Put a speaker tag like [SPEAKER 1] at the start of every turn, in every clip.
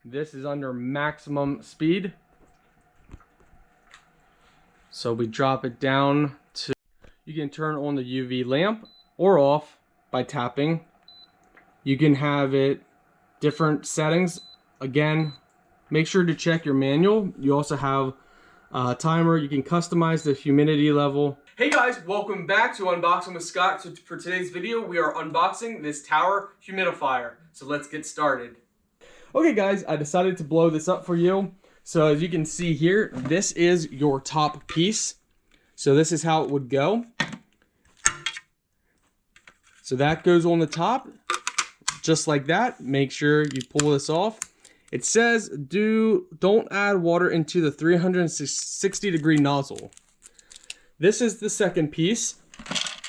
[SPEAKER 1] This is under maximum speed. So we drop it down to, you can turn on the UV lamp or off by tapping. You can have it different settings. Again, make sure to check your manual. You also have a timer. You can customize the humidity level. Hey guys, welcome back to Unboxing with Scott. So for today's video, we are unboxing this tower humidifier. So let's get started. Okay guys, I decided to blow this up for you. So as you can see here, this is your top piece. So this is how it would go. So that goes on the top, just like that. Make sure you pull this off. It says, don't add water into the 360-degree nozzle. This is the second piece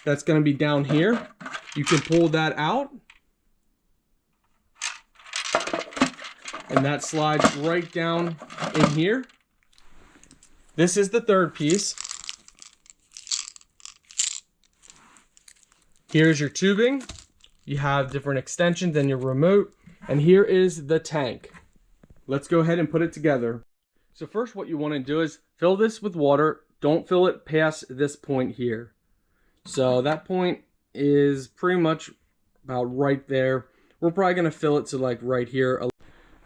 [SPEAKER 1] that's going to be down here. You can pull that out. And that slides right down in here. This is the third piece. Here's your tubing. You have different extensions and your remote. And here is the tank. Let's go ahead and put it together. So first what you want to do is fill this with water. Don't fill it past this point here. So that point is pretty much about right there. We're probably going to fill it to like right here.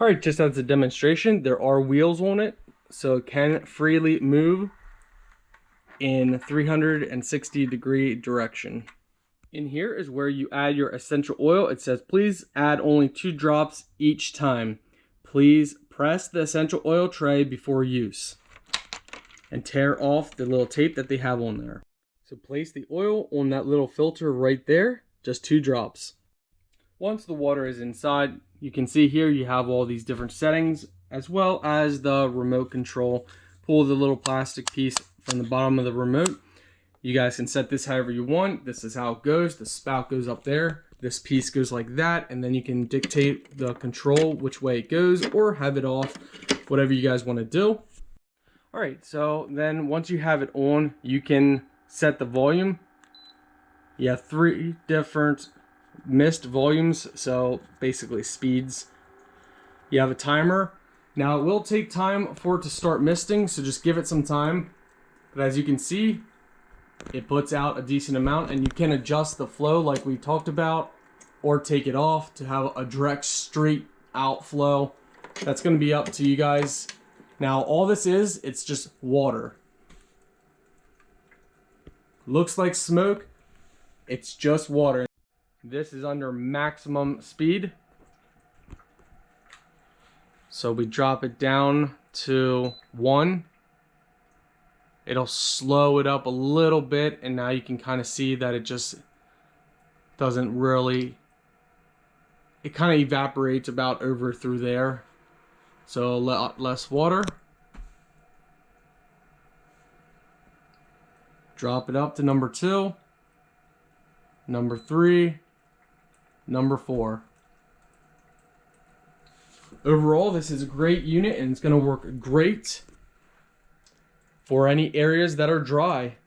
[SPEAKER 1] All right, just as a demonstration, there are wheels on it, so it can freely move in 360-degree direction. In here is where you add your essential oil. It says, please add only 2 drops each time. Please press the essential oil tray before use and tear off the little tape that they have on there. So place the oil on that little filter right there, just 2 drops. Once the water is inside, you can see here you have all these different settings as well as the remote control. Pull the little plastic piece from the bottom of the remote. You guys can set this however you want. This is how it goes. The spout goes up there. This piece goes like that, and then you can dictate the control which way it goes or have it off, whatever you guys want to do. All right, so then once you have it on, you can set the volume. You have 3 different mist volumes, so basically speeds. You have a timer. Now it will take time for it to start misting, so just give it some time. But as you can see, it puts out a decent amount, and you can adjust the flow like we talked about or take it off to have a direct straight outflow. That's going to be up to you guys. Now all this is, it's just water. Looks like smoke. It's just water. This is under maximum speed. So we drop it down to 1. It'll slow it up a little bit, and now you can kind of see that it just doesn't really, it kind of evaporates about over through there. So a lot less water. Drop it up to number 2, number 3, number 4. Overall, this is a great unit, and it's going to work great for any areas that are dry.